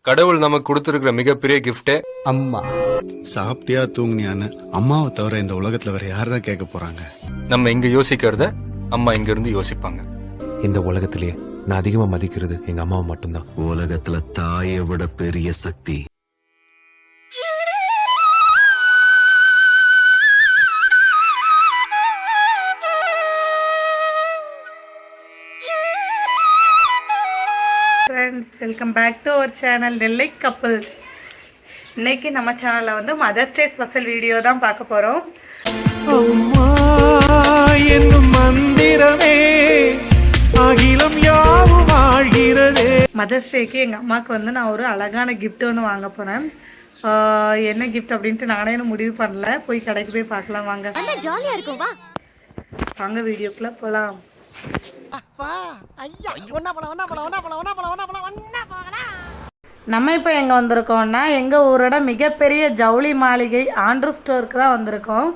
கடவுள் நமக்கு கொடுத்துருக்கிற மிகப்பெரிய கிஃப்டே அம்மா. சாப்பிட்டியா தூங்குனியான்னு அம்மாவை தவிர இந்த உலகத்துல வேற யாரா கேட்க போறாங்க? நம்ம இங்க யோசிக்கிறத அம்மா இங்க இருந்து யோசிப்பாங்க. இந்த உலகத்திலேயே நான் அதிகமா மதிக்கிறது எங்க அம்மாவை மட்டும்தான். உலகத்துல தாயை விட பெரிய சக்தி welcome back to our channel Nellai couples. இன்னைக்கு நம்ம சேனலில் வந்து மதர்ஸ் டே ஸ்பெஷல் வீடியோ தான் பார்க்க போகிறோம். அம்மா என்னும் மந்திரமே அகிலம் யாவும் ஆழ்கிறதே. மதர்ஸ் டேக்கு எங்கள் அம்மாவுக்கு வந்து நான் ஒரு அழகான கிஃப்ட் ஒன்று வாங்க போனேன். என்ன கிஃப்ட் அப்படின்ட்டு நானே இன்னும் முடிவு பண்ணல. போய் கடைக்கு போய் பார்க்கலாம் வாங்க. ஜாலியாக இருக்கும் வா. வாங்க வீடியோக்குள்ளே போகலாம். நம்ம இப்போ எங்கே வந்திருக்கோம்னா எங்கள் ஊரோட மிகப்பெரிய ஜவுளி மாளிகை ஆண்ட்ரூ ஸ்டோருக்கு தான் வந்திருக்கோம்.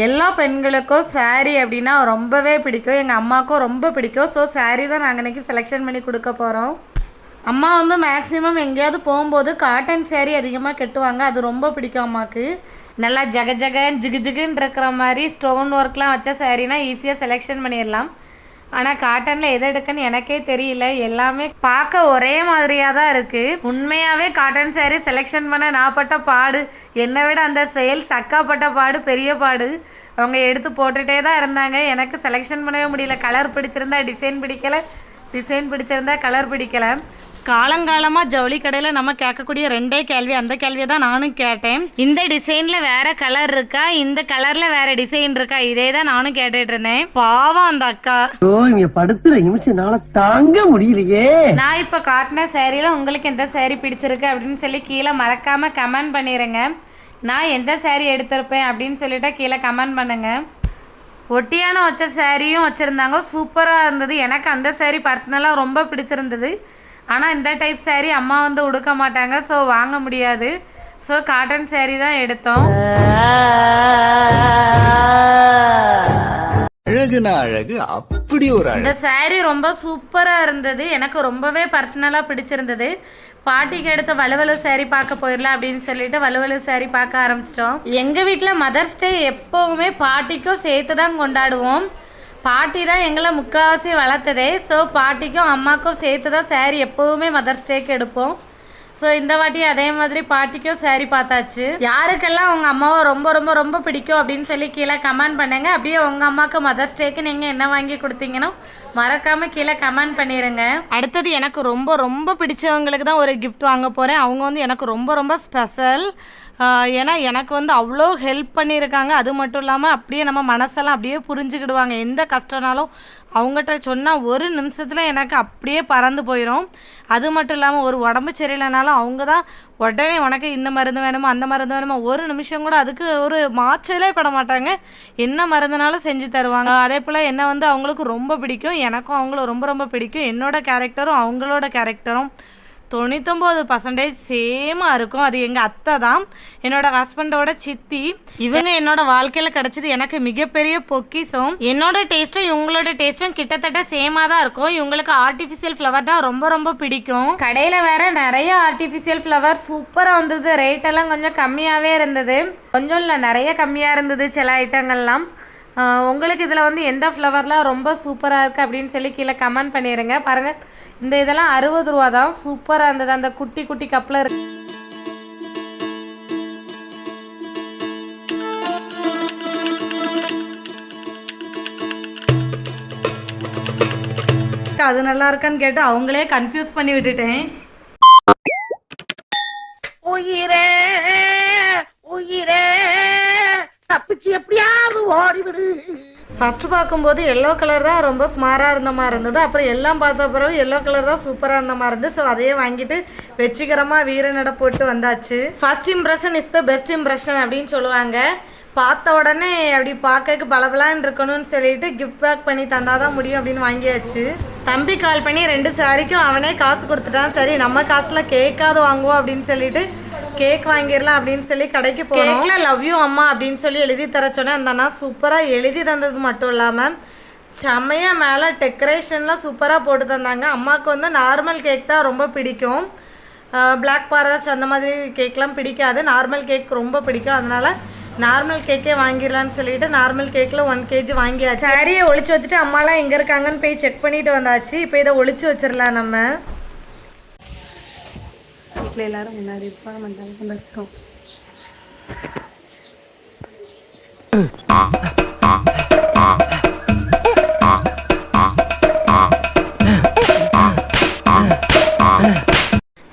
எல்லா பெண்களுக்கும் சாரீ அப்படின்னா ரொம்பவே பிடிக்கும். எங்கள் அம்மாவுக்கும் ரொம்ப பிடிக்கும். ஸோ சாரீ தான் நாங்கள் இன்றைக்கி செலெக்ஷன் பண்ணி கொடுக்க போகிறோம். அம்மா வந்து மேக்ஸிமம் எங்கேயாவது போகும்போது காட்டன் சாரீ அதிகமாக கட்டுவாங்க. அது ரொம்ப பிடிக்கும் அம்மாவுக்கு. நல்லா ஜக ஜகன் ஜிகு ஜிகுன்னு இருக்கிற மாதிரி ஸ்டோன் ஒர்க்லாம் வச்ச சாரீனா ஈஸியாக செலெக்ஷன் பண்ணிடலாம். ஆனால் காட்டனில் எது எடுக்குன்னு எனக்கே தெரியல. எல்லாமே பார்க்க ஒரே மாதிரியாக தான் இருக்குது. உண்மையாகவே காட்டன் சாரீ செலெக்ஷன் பண்ண நான் பட்ட பாடு, என்னை விட அந்த சேல்ஸ் அக்கா பட்ட பாடு பெரிய பாடு. அவங்க எடுத்து போட்டுகிட்டே தான் இருந்தாங்க. எனக்கு செலெக்ஷன் பண்ணவே முடியல. கலர் பிடிச்சிருந்தா டிசைன் பிடிக்கலை, டிசைன் பிடிச்சிருந்தா கலர் பிடிக்கலை. காலங்காலமாக ஜவுளி கடையில் நம்ம கேட்கக்கூடிய ரெண்டே கேள்வி, அந்த கேள்வியை தான் நானும் கேட்டேன். இந்த டிசைனில் வேறு கலர் இருக்கா, இந்த கலரில் வேறு டிசைன் இருக்கா, இதே தான் நானும் கேட்டுட்டு இருந்தேன். பாவம் அந்த அக்கா. படுத்துற நிமிஷம் தாங்க முடியலையே. நான் இப்போ காட்டின சேரீல உங்களுக்கு எந்த சேரீ பிடிச்சிருக்கு அப்படின்னு சொல்லி கீழே மறக்காமல் கமெண்ட் பண்ணிடுங்க. நான் எந்த சேரீ எடுத்திருப்பேன் அப்படின்னு சொல்லிட்டு கீழே கமெண்ட் பண்ணுங்கள். ஒட்டியான வச்ச சேரீயும் வச்சுருந்தாங்க, சூப்பராக இருந்தது. எனக்கு அந்த சேரீ பர்சனலாக ரொம்ப பிடிச்சிருந்தது. ஆனால் இந்த டைப் சாரீ அம்மா வந்து உடுக்க மாட்டாங்க, ஸோ வாங்க முடியாது. ஸோ காட்டன் சாரீ தான் எடுத்தோம். அழகுனா அழகு, அப்படி ஒரு இந்த சாரீ ரொம்ப சூப்பராக இருந்தது. எனக்கு ரொம்பவே பர்சனலாக பிடிச்சிருந்தது. பாட்டிக்கு எடுத்த வலுவலு சாரீ பார்க்க போயிடலாம் அப்படின்னு சொல்லிட்டு வலுவலு சாரீ பார்க்க ஆரம்பிச்சிட்டோம். எங்கள் வீட்டில் மதர்ஸ் டே எப்போவுமே பாட்டிக்கும் சேர்த்து தான் கொண்டாடுவோம். பாட்டி தான் எங்களை முக்கால்வாசி வளர்த்ததே. ஸோ பாட்டிக்கும் அம்மாக்கும் சேர்த்து தான் சாரீ எப்போவுமே மதர்ஸ் டேக்கு எடுப்போம். ஸோ இந்த வாட்டி அதே மாதிரி பாட்டிக்கும் சாரீ பார்த்தாச்சு. யாருக்கெல்லாம் உங்கள் அம்மாவை ரொம்ப ரொம்ப ரொம்ப பிடிக்கும் அப்படின்னு சொல்லி கீழே கமெண்ட் பண்ணுங்கள். அப்படியே உங்கள் அம்மாவுக்கு மதர்ஸ் டேக்கு நீங்கள் என்ன வாங்கி கொடுத்தீங்கன்னா மறக்காமல் கீழே கமெண்ட் பண்ணிடுங்க. அடுத்தது எனக்கு ரொம்ப ரொம்ப பிடிச்சவங்களுக்கு தான் ஒரு கிஃப்ட் வாங்க போகிறேன். அவங்க வந்து எனக்கு ரொம்ப ரொம்ப ஸ்பெஷல். ஏன்னா எனக்கு வந்து அவ்வளோ ஹெல்ப் பண்ணியிருக்காங்க. அது மட்டும் இல்லாமல் அப்படியே நம்ம மனசெல்லாம் அப்படியே புரிஞ்சுக்கிடுவாங்க. எந்த கஷ்டனாலும் அவங்ககிட்ட சொன்னால் ஒரு நிமிஷத்தில் எனக்கு அப்படியே பறந்து போயிடும். அது மட்டும் இல்லாமல் ஒரு உடம்பு சரியில்லைனாலும் அவங்க தான் உடனே உனக்கு இந்த மருந்து வேணுமா அந்த மருந்து வேணுமா, ஒரு நிமிஷம் கூட அதுக்கு ஒரு மாச்சலே பட மாட்டாங்க. என்ன மருந்துனாலும் செஞ்சு தருவாங்க. அதே போல் என்னை வந்து அவங்களுக்கு ரொம்ப பிடிக்கும். எனக்கும் அவங்கள ரொம்ப ரொம்ப பிடிக்கும். என்னோட கேரக்டரும் அவங்களோட கேரக்டரும் 99% சேமாக இருக்கும். அது எங்கள் அத்தை தான், என்னோடய ஹஸ்பண்டோட சித்தி. இவங்க என்னோட வாழ்க்கையில் கிடச்சிது எனக்கு மிகப்பெரிய பொக்கிஷம். என்னோட டேஸ்ட்டும் இவங்களோட டேஸ்ட்டும் கிட்டத்தட்ட சேமாக தான் இருக்கும். இவங்களுக்கு ஆர்டிஃபிஷியல் ஃப்ளவர் தான் ரொம்ப ரொம்ப பிடிக்கும். கடையில் வேற நிறைய ஆர்டிஃபிஷியல் ஃப்ளவர் சூப்பராக வந்தது. ரேட்டெல்லாம் கொஞ்சம் கம்மியாகவே இருந்தது. கொஞ்சம் இல்லை, நிறைய கம்மியாக இருந்தது சில ஐட்டங்கள்லாம். உங்களுக்கு இதில் வந்து எந்த ஃப்ளவர்லாம் ரொம்ப சூப்பராக இருக்குது அப்படின்னு சொல்லி கீழே கமெண்ட் பண்ணிடுங்க. பாருங்கள், இந்த இதெல்லாம் 60 ரூபா தான். சூப்பராக இருந்தது. அந்த குட்டி குட்டி கப்பில் இருக்கு. அது நல்லா இருக்கான்னு கேட்டு அவங்களே கன்ஃபியூஸ் பண்ணி விட்டுட்டேன். உயிரே உயிரே தப்பிச்சு எப்படியாவது ஓடிவிடு. ஃபஸ்ட்டு பார்க்கும்போது எல்லோ கலர் தான் ரொம்ப ஸ்மாராக இருந்த மாதிரி இருந்தது. அப்புறம் எல்லாம் பார்த்த பிறகு எல்லோ கலர் தான் சூப்பராக இருந்த மாதிரி இருந்தது. ஸோ அதையே வாங்கிட்டு வெற்றிகரமாக வீரநடை போட்டு வந்தாச்சு. First impression is the best impression அப்படின்னு சொல்லுவாங்க. பார்த்த உடனே அப்படி பார்க்க பலபலான்னு இருக்கணும்னு சொல்லிட்டு கிஃப்ட் பேக் பண்ணி தந்தால் தான் முடியும் அப்படின்னு வாங்கியாச்சு. தம்பி கால் பண்ணி 2 சாரிக்கும் அவனே காசு கொடுத்துட்டான். சரி நம்ம காசில் கேக்காவது வாங்குவோம் அப்படின்னு சொல்லிட்டு கேக் வாங்கிடலாம் அப்படின்னு சொல்லி கடைக்கு போனோம். கேக்கில் லவ் யூ அம்மா அப்படின்னு சொல்லி எழுதி தர சொன்னேன். அந்த அண்ணா சூப்பராக எழுதி தந்தது மட்டும் இல்லாமல் செம்மையாக மேலே டெக்கரேஷன்லாம் சூப்பராக போட்டு தந்தாங்க. அம்மாவுக்கு வந்து நார்மல் கேக் தான் ரொம்ப பிடிக்கும். பிளாக் ஃபாரஸ்ட் அந்த மாதிரி கேக்லாம் பிடிக்காது. நார்மல் கேக் ரொம்ப பிடிக்கும். அதனால் நார்மல் கேக்கே வாங்கிடலான்னு சொல்லிட்டு நார்மல் கேக்கில் 1 kg வாங்கியாச்சு. சாரியை ஒழிச்சு வச்சுட்டு அம்மாலாம் எங்கே இருக்காங்கன்னு போய் செக் பண்ணிட்டு வந்தாச்சு. இப்போ இதை ஒழிச்சு வச்சிடலாம். நம்ம வீட்டில் எல்லாரும் முன்னாடி இருப்பாங்க வச்சுக்கோ.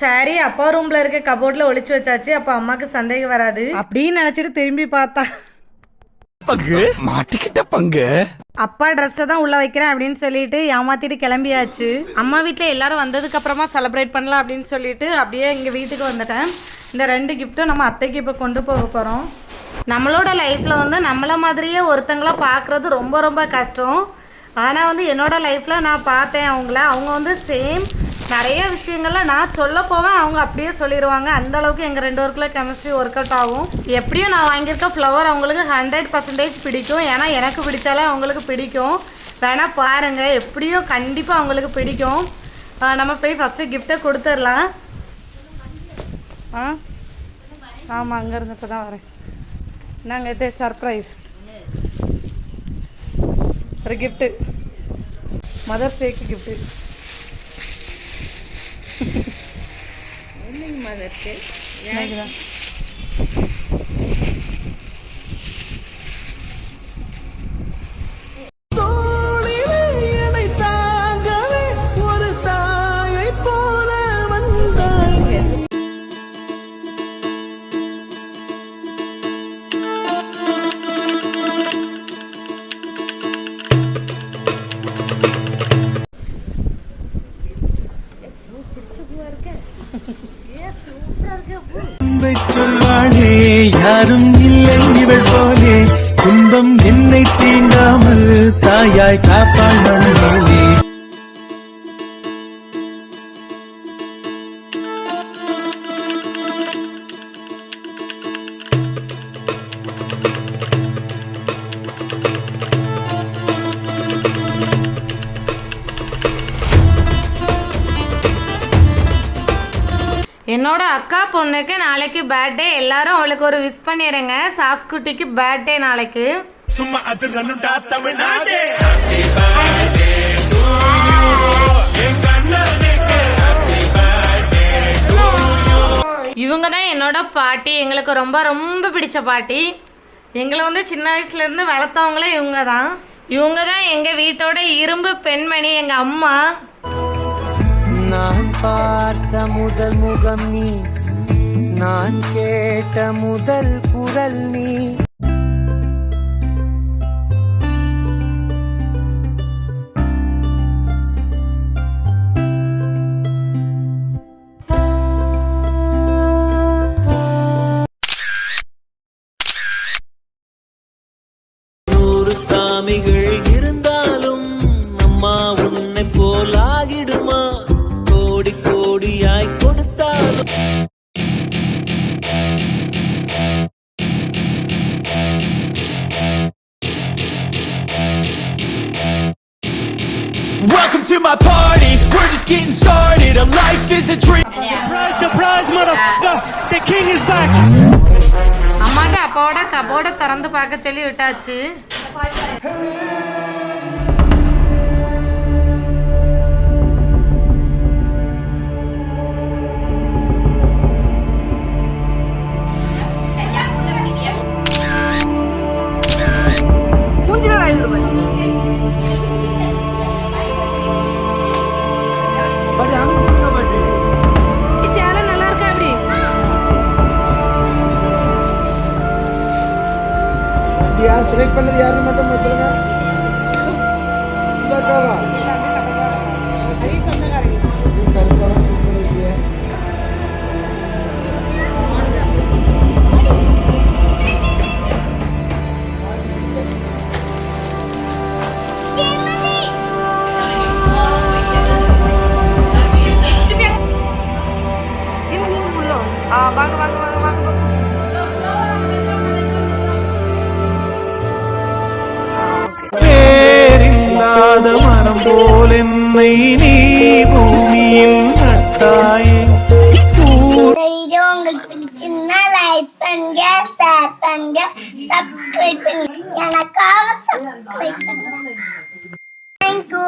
சரி, அப்பா ரூம்ல இருக்க கபோர்ட்ல ஒளிச்சு வச்சாச்சு. அப்ப அம்மாக்கு சந்தேகம் வராது அப்படின்னு நினைச்சிட்டு திரும்பி பார்த்தா மாட்டிக்கிட்ட பங்கு. அப்பா ட்ரெஸ்ஸை தான் உள்ள வைக்கிறேன் அப்படின்னு சொல்லிட்டு ஏமாத்திட்டு கிளம்பியாச்சு. அம்மா வீட்டில் எல்லாரும் வந்ததுக்கு அப்புறமா செலிப்ரேட் பண்ணலாம் அப்படின்னு சொல்லிட்டு அப்படியே எங்கள் வீட்டுக்கு வந்துட்டேன். இந்த 2 கிஃப்ட்டும் நம்ம அத்தைக்கு இப்போ கொண்டு போக போகிறோம். நம்மளோட லைஃப்பில் வந்து நம்மளை மாதிரியே ஒருத்தங்கள பார்க்குறது ரொம்ப ரொம்ப கஷ்டம். ஆனால் வந்து என்னோடய லைஃப்பில் நான் பார்த்தேன் அவங்க வந்து சேம் நிறைய விஷயங்கள்ல நான் சொல்ல போவேன், அவங்க அப்படியே சொல்லிடுவாங்க. அந்தளவுக்கு எங்கள் 2 பேருக்குள்ள கெமிஸ்ட்ரி ஒர்க் அவுட் ஆகும். எப்படியும் நான் வாங்கியிருக்க ஃப்ளவர் அவங்களுக்கு 100% பிடிக்கும். ஏன்னா எனக்கு பிடிச்சாலே அவங்களுக்கு பிடிக்கும். வேணால் பாருங்கள், எப்படியும் கண்டிப்பாக அவங்களுக்கு பிடிக்கும். நம்ம போய் ஃபஸ்ட்டு கிஃப்ட்டை கொடுத்துடலாம். ஆமாம், அங்கேருந்து இப்போ தான் வரேன். நாங்கள் இது சர்ப்ரைஸ் ஒரு கிஃப்ட்டு, மதர்ஸ் டேக்கு கிஃப்ட்டு. மதர்ஸ் டே சொல்வாளே யாரும் இல்லை இவள் போலே, துன்பம் என்னை தீண்டாமல் தாயாய் காப்பாள் மண்ணிலே. என்னோட அக்கா பொண்ணுக்கு நாளைக்கு பர்த்டே. எல்லாரும் அவளுக்கு ஒரு விஷ் பண்ணிடுங்க. சாஸ்குட்டிக்கு பர்த்டே நாளைக்கு. சும்மா அதிரனுடா தமிழ்நாடு. இவங்க தான் என்னோட பாட்டி. எங்களுக்கு ரொம்ப ரொம்ப பிடிச்ச பாட்டி. எங்களை வந்து சின்ன வயசுலேருந்து வளர்த்தவங்களே இவங்க தான். எங்கள் வீட்டோட இரும்பு பெண்மணி, எங்கள் அம்மா. நான் பார்த்த முதல் முகம் நீ, நான் கேட்ட முதல் குரல் நீ. நூறு சாமிகள் இருந்தாலும் அம்மா உன்னை போலாகிடுமா? கோடி கோடியாய் கொடுத்தாலும் Welcome to my party, we're just getting started. A life is a dream. Surprise, surprise, motherfucker! The king is back. அம்மாட்ட அப்பாவோட கபோர்டை திறந்து பார்க்க சொல்லி விட்டாச்சு. சேலை நல்லா இருக்கா? எப்படி யார் செலக்ட் பண்ணது யாருன்னு மட்டும் சொல்லுங்க. சுதாக்காவா? நீ கருப்பா தான் சூஸ் பண்ணிருக்கீங்க. பேரில்லாத மரம் போல் என்னை நீ பூமியில் நட்டாயே, உங்களுக்கு பிடிச்சிருந்தா லைக் பண்ணுங்க, ஷேர் பண்ணுங்க, சப்ஸ்கிரைப் பண்ணுங்க. எனக்காக சப்ஸ்கிரைப் பண்ணுங்க. தேங்க்யூ.